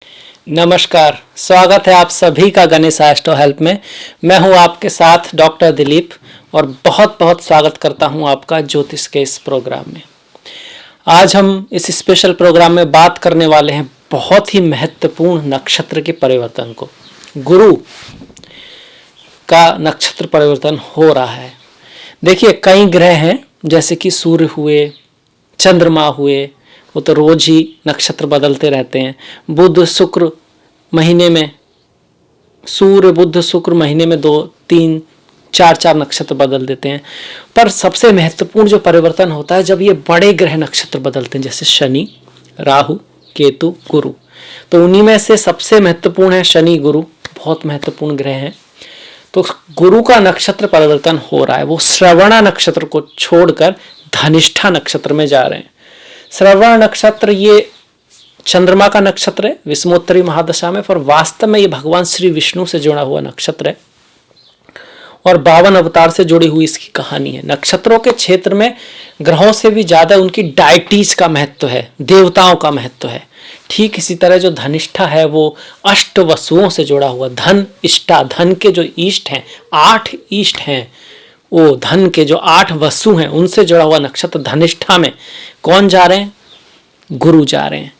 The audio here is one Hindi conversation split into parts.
नमस्कार, स्वागत है आप सभी का गणेश एस्ट्रो हेल्प में। मैं हूं आपके साथ डॉक्टर दिलीप और बहुत बहुत स्वागत करता हूं आपका ज्योतिष के इस प्रोग्राम में। आज हम इस स्पेशल प्रोग्राम में बात करने वाले हैं बहुत ही महत्वपूर्ण नक्षत्र के परिवर्तन को। गुरु का नक्षत्र परिवर्तन हो रहा है। देखिए, कई ग्रह हैं जैसे कि सूर्य हुए, चंद्रमा हुए, वो तो रोज ही नक्षत्र बदलते रहते हैं। बुध शुक्र महीने में, सूर्य बुध शुक्र महीने में 2 3 4 4 नक्षत्र बदल देते हैं। पर सबसे महत्वपूर्ण जो परिवर्तन होता है जब ये बड़े ग्रह नक्षत्र बदलते हैं, जैसे शनि, राहु, केतु, गुरु। तो उन्हीं में से सबसे महत्वपूर्ण है शनि, गुरु बहुत महत्वपूर्ण ग्रह हैं। तो गुरु का नक्षत्र परिवर्तन हो रहा है। वो श्रवणा नक्षत्र को छोड़कर धनिष्ठा नक्षत्र में जा रहे हैं। श्रवण नक्षत्र ये चंद्रमा का नक्षत्र है विषमोत्तरी महादशा में, पर वास्तव में ये भगवान श्री विष्णु से जुड़ा हुआ नक्षत्र है और 52 अवतार से जुड़ी हुई इसकी कहानी है। नक्षत्रों के क्षेत्र में ग्रहों से भी ज्यादा उनकी डायटीज का महत्व है, देवताओं का महत्व है। ठीक इसी तरह जो धनिष्ठा है वो अष्ट वसुओं से जुड़ा हुआ, धन इष्टा, धन के जो ईष्ट हैं, 8 ईष्ट हैं, वो धन के जो 8 वसु हैं उनसे जुड़ा हुआ नक्षत्र धनिष्ठा में कौन जा रहे हैं? गुरु जा रहे हैं।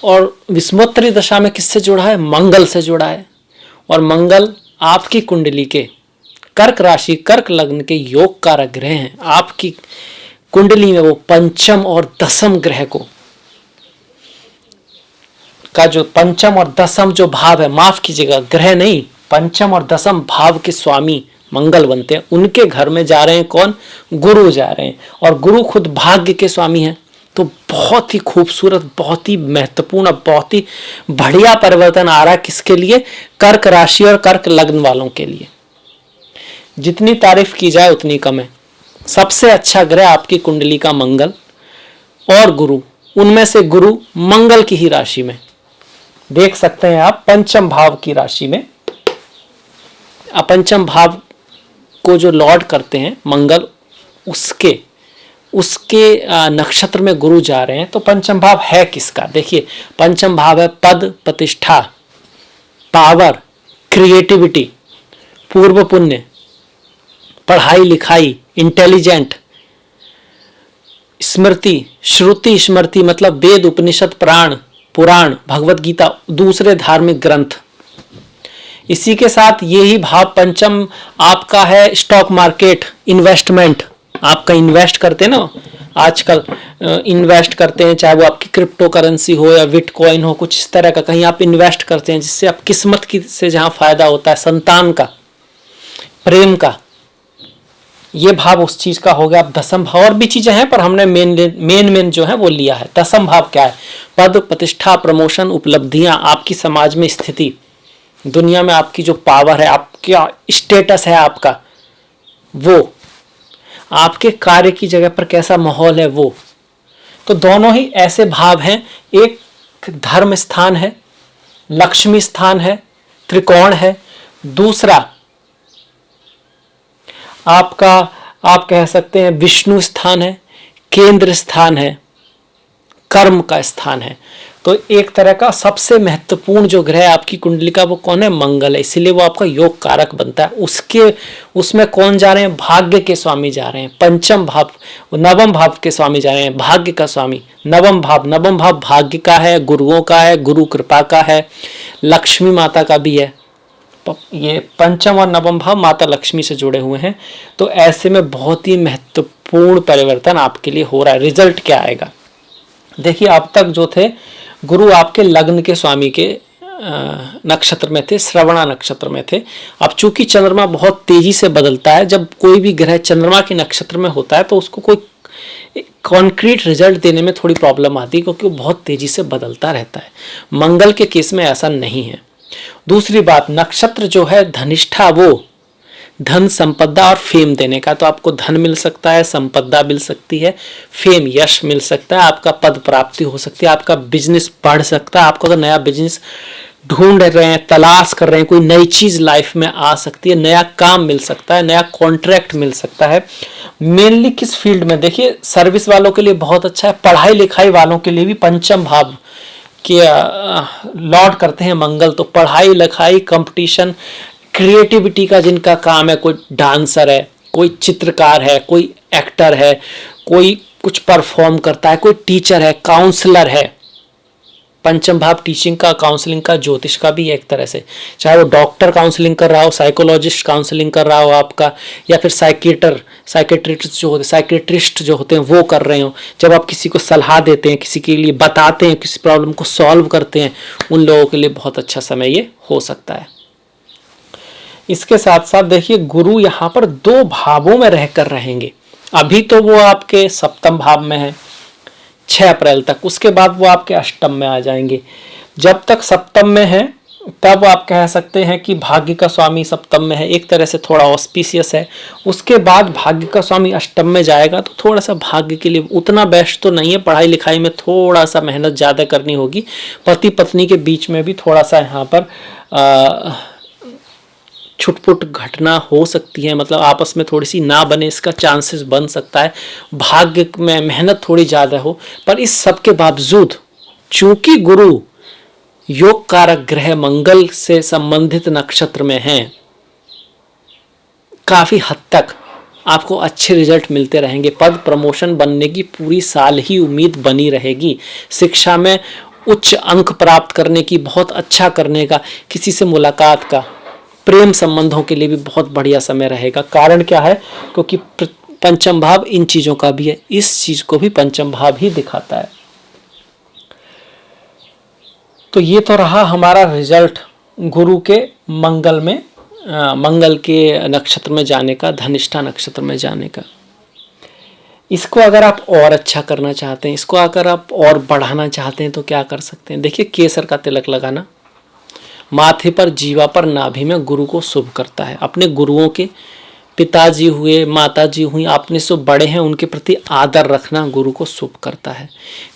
और विषमोत्तरी दशा में किससे जुड़ा है? मंगल से जुड़ा है। और मंगल आपकी कुंडली के कर्क राशि, कर्क लग्न के योग कारक ग्रह हैं। आपकी कुंडली में वो पंचम और दसम ग्रह को का जो पंचम और दसम जो भाव है, माफ कीजिएगा ग्रह नहीं, पंचम और दसम भाव के स्वामी मंगल बनते हैं। उनके घर में जा रहे हैं कौन? गुरु जा रहे हैं। और गुरु खुद भाग्य के स्वामी हैं। तो बहुत ही खूबसूरत, बहुत ही महत्वपूर्ण, बहुत ही बढ़िया परिवर्तन आ रहा है। किसके लिए? कर्क राशि और कर्क लग्न वालों के लिए। जितनी तारीफ की जाए उतनी कम है। सबसे अच्छा ग्रह आपकी कुंडली का मंगल और गुरु, उनमें से गुरु मंगल की ही राशि में देख सकते हैं आप, पंचम भाव की राशि में। अपंचम भाव को जो लॉर्ड करते हैं मंगल, उसके नक्षत्र में गुरु जा रहे हैं। तो पंचम भाव है किसका? देखिए, पंचम भाव है पद, प्रतिष्ठा, पावर, क्रिएटिविटी, पूर्व पुण्य, पढ़ाई लिखाई, इंटेलिजेंट, स्मृति, श्रुति स्मृति मतलब वेद, उपनिषद, पुराण, भगवत गीता, दूसरे धार्मिक ग्रंथ। इसी के साथ यही भाव पंचम आपका है स्टॉक मार्केट, इन्वेस्टमेंट। आपका इन्वेस्ट करते हैं ना आजकल, इन्वेस्ट करते हैं, चाहे वो आपकी क्रिप्टो करेंसी हो या बिटकॉइन हो, कुछ इस तरह का कहीं आप इन्वेस्ट करते हैं जिससे आप किस्मत की से जहां फायदा होता है, संतान का, प्रेम का, ये भाव उस चीज का हो गया। अब दसम भाव और भी चीजें हैं पर हमने मेन जो है वो लिया है। दसम भाव क्या है? पद, प्रतिष्ठा, प्रमोशन, उपलब्धियां, आपकी समाज में स्थिति, दुनिया में आपकी जो पावर है, आपका स्टेटस है, आपका वो, आपके कार्य की जगह पर कैसा माहौल है वो। तो दोनों ही ऐसे भाव हैं। एक धर्म स्थान है, लक्ष्मी स्थान है, त्रिकोण है। दूसरा आपका, आप कह सकते हैं विष्णु स्थान है, केंद्र स्थान है, कर्म का स्थान है। तो एक तरह का सबसे महत्वपूर्ण जो ग्रह आपकी कुंडली का वो कौन है? मंगल है। इसीलिए वो आपका योग कारक बनता है। उसमें कौन जा रहे हैं? भाग्य के स्वामी जा रहे हैं। पंचम भाव, नवम भाव के स्वामी जा रहे हैं, भाग्य का स्वामी। नवम भाव भाग्य का है, गुरुओं का है, गुरु कृपा का है, लक्ष्मी माता का भी है। ये पंचम और नवम भाव माता लक्ष्मी से जुड़े हुए हैं। तो ऐसे में बहुत ही महत्वपूर्ण परिवर्तन आपके लिए हो रहा है। रिजल्ट क्या आएगा? देखिए, अब तक जो थे गुरु आपके लग्न के स्वामी के नक्षत्र में थे, श्रवणा नक्षत्र में थे। अब चूंकि चंद्रमा बहुत तेजी से बदलता है, जब कोई भी ग्रह चंद्रमा के नक्षत्र में होता है तो उसको कोई कॉन्क्रीट रिजल्ट देने में थोड़ी प्रॉब्लम आती है, क्योंकि वो बहुत तेजी से बदलता रहता है। मंगल के केस में ऐसा नहीं है। दूसरी बात, नक्षत्र जो है धनिष्ठा, वो धन, संपदा और फेम देने का। तो आपको धन मिल सकता है, संपदा मिल सकती है, फेम, यश मिल सकता है, आपका पद प्राप्ति हो सकती है, आपका बिजनेस बढ़ सकता है। आपको अगर नया बिजनेस ढूंढ रहे हैं, तलाश कर रहे हैं, कोई नई चीज लाइफ में आ सकती है, नया काम मिल सकता है, नया कॉन्ट्रैक्ट मिल सकता है। मेनली किस फील्ड में? देखिए, सर्विस वालों के लिए बहुत अच्छा है, पढ़ाई लिखाई वालों के लिए भी पंचम भाव कि लॉर्ड करते हैं मंगल, तो पढ़ाई लिखाई कंपटीशन क्रिएटिविटी का जिनका काम है, कोई डांसर है, कोई चित्रकार है, कोई एक्टर है, कोई कुछ परफॉर्म करता है, कोई टीचर है, काउंसलर है। पंचम भाव टीचिंग का, काउंसलिंग का, ज्योतिष का भी एक तरह से, चाहे वो डॉक्टर काउंसलिंग कर रहा हो, साइकोलॉजिस्ट काउंसलिंग कर रहा हो आपका, या फिर साइकेट्रिस्ट जो होते हैं वो कर रहे हो। जब आप किसी को सलाह देते हैं, किसी के लिए बताते हैं, किसी प्रॉब्लम को सॉल्व करते हैं, उन लोगों के लिए बहुत अच्छा समय ये हो सकता है। इसके साथ साथ देखिए गुरु यहाँ पर 2 भावों में रहकर रहेंगे। अभी तो वो आपके सप्तम भाव में है 6 अप्रैल तक, उसके बाद वो आपके अष्टम में आ जाएंगे। जब तक सप्तम में है तब आप कह सकते हैं कि भाग्य का स्वामी सप्तम में है, एक तरह से थोड़ा ऑस्पिशियस है। उसके बाद भाग्य का स्वामी अष्टम में जाएगा तो थोड़ा सा भाग्य के लिए उतना बेस्ट तो नहीं है, पढ़ाई लिखाई में थोड़ा सा मेहनत ज़्यादा करनी होगी। पति पत्नी के बीच में भी थोड़ा सा यहाँ पर छुटपुट घटना हो सकती है, मतलब आपस में थोड़ी सी ना बने, इसका चांसेस बन सकता है। भाग्य में मेहनत थोड़ी ज़्यादा हो, पर इस सब के बावजूद चूंकि गुरु योग कारक ग्रह मंगल से संबंधित नक्षत्र में हैं, काफ़ी हद तक आपको अच्छे रिजल्ट मिलते रहेंगे। पद प्रमोशन बनने की पूरी साल ही उम्मीद बनी रहेगी। शिक्षा में उच्च अंक प्राप्त करने की, बहुत अच्छा करने का, किसी से मुलाकात का, प्रेम संबंधों के लिए भी बहुत बढ़िया समय रहेगा। कारण क्या है? क्योंकि पंचम भाव इन चीज़ों का भी है, इस चीज़ को भी पंचम भाव ही दिखाता है। तो ये तो रहा हमारा रिजल्ट गुरु के मंगल में, मंगल के नक्षत्र में जाने का, धनिष्ठा नक्षत्र में जाने का। इसको अगर आप और अच्छा करना चाहते हैं, इसको अगर आप और बढ़ाना चाहते हैं तो क्या कर सकते हैं? देखिए, केसर का तिलक लगाना माथे पर, जीवा पर, नाभि में गुरु को शुभ करता है। अपने गुरुओं के पिताजी हुए, माताजी हुई, आपने से बड़े हैं, उनके प्रति आदर रखना गुरु को शुभ करता है।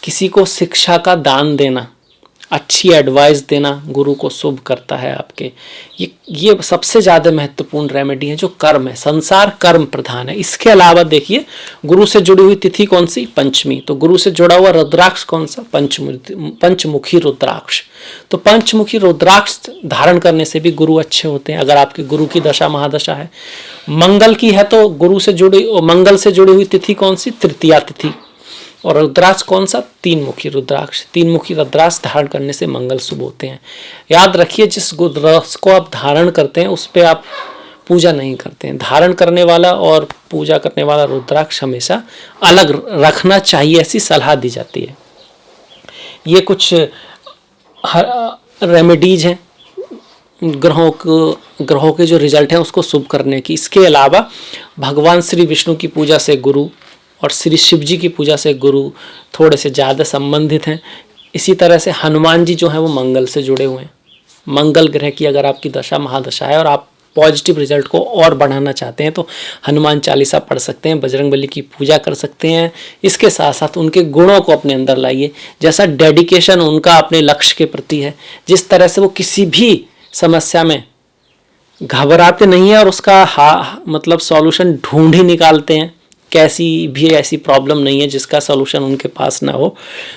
किसी को शिक्षा का दान देना, अच्छी एडवाइस देना गुरु को शुभ करता है आपके। ये सबसे ज़्यादा महत्वपूर्ण रेमेडी है जो कर्म है। संसार कर्म प्रधान है। इसके अलावा देखिए, गुरु से जुड़ी हुई तिथि कौन सी? पंचमी। तो गुरु से जुड़ा हुआ रुद्राक्ष कौन सा? पंचमुखी रुद्राक्ष। तो पंचमुखी रुद्राक्ष धारण करने से भी गुरु अच्छे होते हैं। अगर आपके गुरु की दशा महादशा है, मंगल की है तो मंगल से जुड़ी हुई तिथि कौन सी? तृतीया तिथि। और रुद्राक्ष कौन सा? 3 मुखी रुद्राक्ष। 3 मुखी रुद्राक्ष धारण करने से मंगल शुभ होते हैं। याद रखिए, जिस रुद्राक्ष को आप धारण करते हैं उस पर आप पूजा नहीं करते हैं। धारण करने वाला और पूजा करने वाला रुद्राक्ष हमेशा अलग रखना चाहिए, ऐसी सलाह दी जाती है। ये कुछ रेमेडीज हैं ग्रहों के जो रिजल्ट हैं उसको शुभ करने की। इसके अलावा भगवान श्री विष्णु की पूजा से गुरु और श्री शिव जी की पूजा से गुरु थोड़े से ज़्यादा संबंधित हैं। इसी तरह से हनुमान जी जो हैं वो मंगल से जुड़े हुए हैं। मंगल ग्रह की अगर आपकी दशा महादशा है और आप पॉजिटिव रिजल्ट को और बढ़ाना चाहते हैं तो हनुमान चालीसा पढ़ सकते हैं, बजरंगबली की पूजा कर सकते हैं। इसके साथ साथ उनके गुणों को अपने अंदर लाइए। जैसा डेडिकेशन उनका अपने लक्ष्य के प्रति है, जिस तरह से वो किसी भी समस्या में घबराते नहीं हैं और उसका मतलब सॉल्यूशन ढूंढ ही निकालते हैं। कैसी भी ऐसी प्रॉब्लम नहीं है जिसका सॉल्यूशन उनके पास ना हो,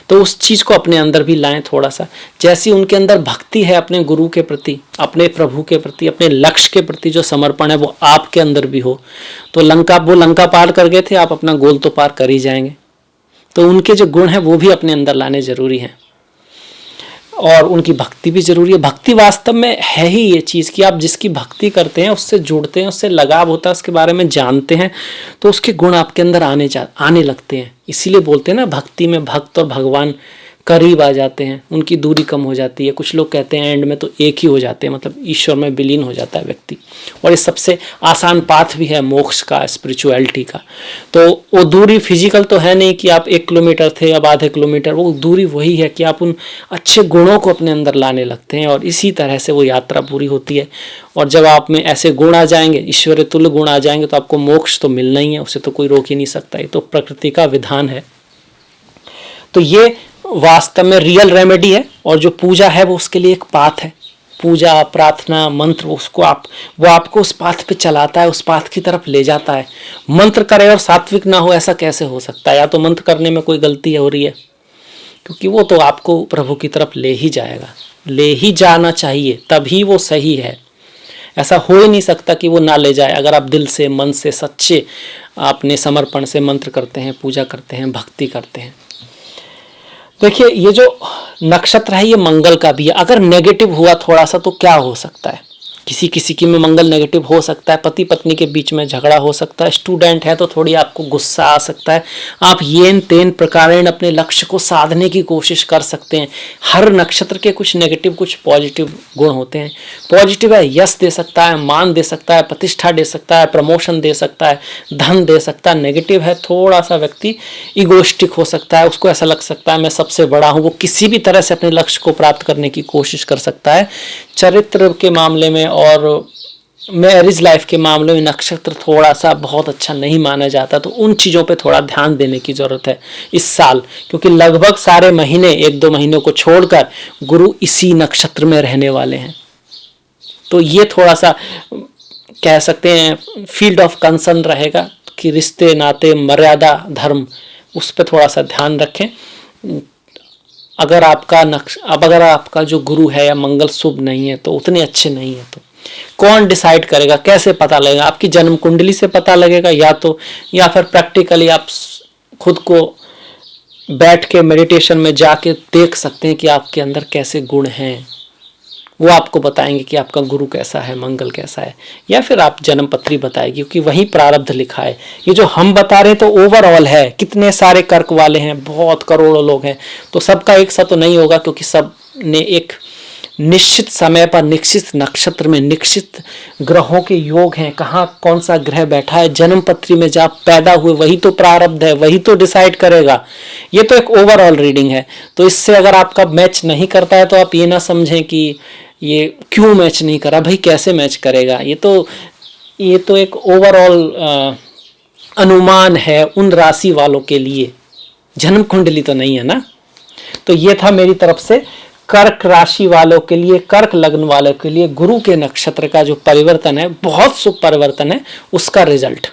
तो उस चीज़ को अपने अंदर भी लाएं थोड़ा सा। जैसी उनके अंदर भक्ति है अपने गुरु के प्रति, अपने प्रभु के प्रति, अपने लक्ष्य के प्रति जो समर्पण है वो आपके अंदर भी हो, तो वो लंका पार कर गए थे, आप अपना गोल तो पार कर ही जाएंगे। तो उनके जो गुण हैं वो भी अपने अंदर लाने जरूरी हैं और उनकी भक्ति भी जरूरी है। भक्ति वास्तव में है ही ये चीज़ कि आप जिसकी भक्ति करते हैं, उससे जुड़ते हैं, उससे लगाव होता है, उसके बारे में जानते हैं, तो उसके गुण आपके अंदर आने लगते हैं। इसीलिए बोलते हैं ना, भक्ति में भक्त और भगवान करीब आ जाते हैं, उनकी दूरी कम हो जाती है। कुछ लोग कहते हैं एंड में तो एक ही हो जाते हैं, मतलब ईश्वर में विलीन हो जाता है व्यक्ति। और ये सबसे आसान पाथ भी है मोक्ष का, स्पिरिचुअलिटी का। तो वो दूरी फिजिकल तो है नहीं कि आप 1 किलोमीटर थे अब आधे किलोमीटर, वो दूरी वही है कि आप उन अच्छे गुणों को अपने अंदर लाने लगते हैं और इसी तरह से वो यात्रा पूरी होती है। और जब आप में ऐसे गुण आ जाएंगे, ईश्वरीय तुल्य गुण आ जाएंगे, तो आपको मोक्ष तो मिलना ही है, उसे तो कोई रोक ही नहीं सकता। ये तो प्रकृति का विधान है। तो ये वास्तव में रियल रेमेडी है और जो पूजा है वो उसके लिए एक पाथ है। पूजा, प्रार्थना, मंत्र, वो आपको उस पाथ पे चलाता है, उस पाथ की तरफ ले जाता है। मंत्र करे और सात्विक ना हो, ऐसा कैसे हो सकता है? या तो मंत्र करने में कोई गलती हो रही है क्योंकि वो तो आपको प्रभु की तरफ ले ही जाएगा, ले ही जाना चाहिए, तभी वो सही है। ऐसा हो ही नहीं सकता कि वो ना ले जाए अगर आप दिल से, मन से, सच्चे अपने समर्पण से मंत्र करते हैं, पूजा करते हैं, भक्ति करते हैं। देखिए ये जो नक्षत्र है ये मंगल का भी है। अगर नेगेटिव हुआ थोड़ा सा तो क्या हो सकता है, किसी किसी की में मंगल नेगेटिव हो सकता है, पति पत्नी के बीच में झगड़ा हो सकता है, स्टूडेंट है तो थोड़ी आपको गुस्सा आ सकता है, आप येन तेन प्रकारेण अपने लक्ष्य को साधने की कोशिश कर सकते हैं। हर नक्षत्र के कुछ नेगेटिव कुछ पॉजिटिव गुण होते हैं। पॉजिटिव है यश दे सकता है, मान दे सकता है, प्रतिष्ठा दे सकता है, प्रमोशन दे सकता है, धन दे सकता है। नेगेटिव है थोड़ा सा व्यक्ति इगोइस्टिक हो सकता है, उसको ऐसा लग सकता है मैं सबसे बड़ा हूँ, वो किसी भी तरह से अपने लक्ष्य को प्राप्त करने की कोशिश कर सकता है। चरित्र के मामले में और मैरिज लाइफ के मामले में नक्षत्र थोड़ा सा बहुत अच्छा नहीं माना जाता, तो उन चीज़ों पे थोड़ा ध्यान देने की ज़रूरत है इस साल, क्योंकि लगभग सारे महीने, 1-2 महीनों को छोड़कर गुरु इसी नक्षत्र में रहने वाले हैं। तो ये थोड़ा सा कह सकते हैं फील्ड ऑफ कंसर्न रहेगा कि रिश्ते नाते, मर्यादा, धर्म, उस पर थोड़ा सा ध्यान रखें। अगर आपका जो गुरु है या मंगल शुभ नहीं है तो उतने अच्छे नहीं है, तो कौन डिसाइड करेगा, कैसे पता लगेगा? आपकी जन्म कुंडली से पता लगेगा या फिर प्रैक्टिकली आप खुद को बैठ के मेडिटेशन में जाके देख सकते हैं कि आपके अंदर कैसे गुण हैं। वो आपको बताएंगे कि आपका गुरु कैसा है, मंगल कैसा है, या फिर आप जन्म पत्री बताएगी, क्योंकि वही प्रारब्ध लिखा है। ये जो हम बता रहे हैं तो ओवरऑल है, कितने सारे कर्क वाले हैं, बहुत करोड़ों लोग हैं, तो सबका एक सा तो नहीं होगा, क्योंकि सब ने एक निश्चित समय पर, निश्चित नक्षत्र में, निश्चित ग्रहों के योग हैं, कहाँ कौन सा ग्रह बैठा है, जन्म पत्री में जब पैदा हुए वही तो प्रारब्ध है, वही तो डिसाइड करेगा। ये तो एक ओवरऑल रीडिंग है। तो इससे अगर आपका मैच नहीं करता है तो आप ये ना समझें कि ये क्यों मैच नहीं करा, भाई कैसे मैच करेगा। ये तो एक ओवरऑल अनुमान है उन राशि वालों के लिए, जन्म कुंडली तो नहीं है ना। तो ये था मेरी तरफ से कर्क राशि वालों के लिए, कर्क लग्न वालों के लिए गुरु के नक्षत्र का जो परिवर्तन है, बहुत शुभ परिवर्तन है, उसका रिजल्ट।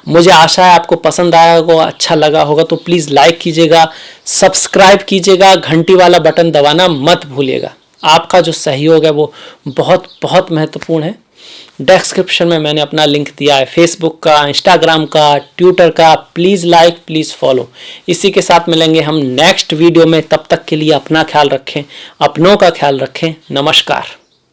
मुझे आशा है आपको पसंद आया होगा, अच्छा लगा होगा, तो प्लीज़ लाइक कीजिएगा, सब्सक्राइब कीजिएगा, घंटी वाला बटन दबाना मत भूलिएगा। आपका जो सहयोग है वो बहुत बहुत महत्वपूर्ण है। डिस्क्रिप्शन में मैंने अपना लिंक दिया है, फेसबुक का, इंस्टाग्राम का, ट्विटर का। Please like, please follow. इसी के साथ मिलेंगे हम नेक्स्ट वीडियो में। तब तक के लिए अपना ख्याल रखें, अपनों का ख्याल रखें। नमस्कार।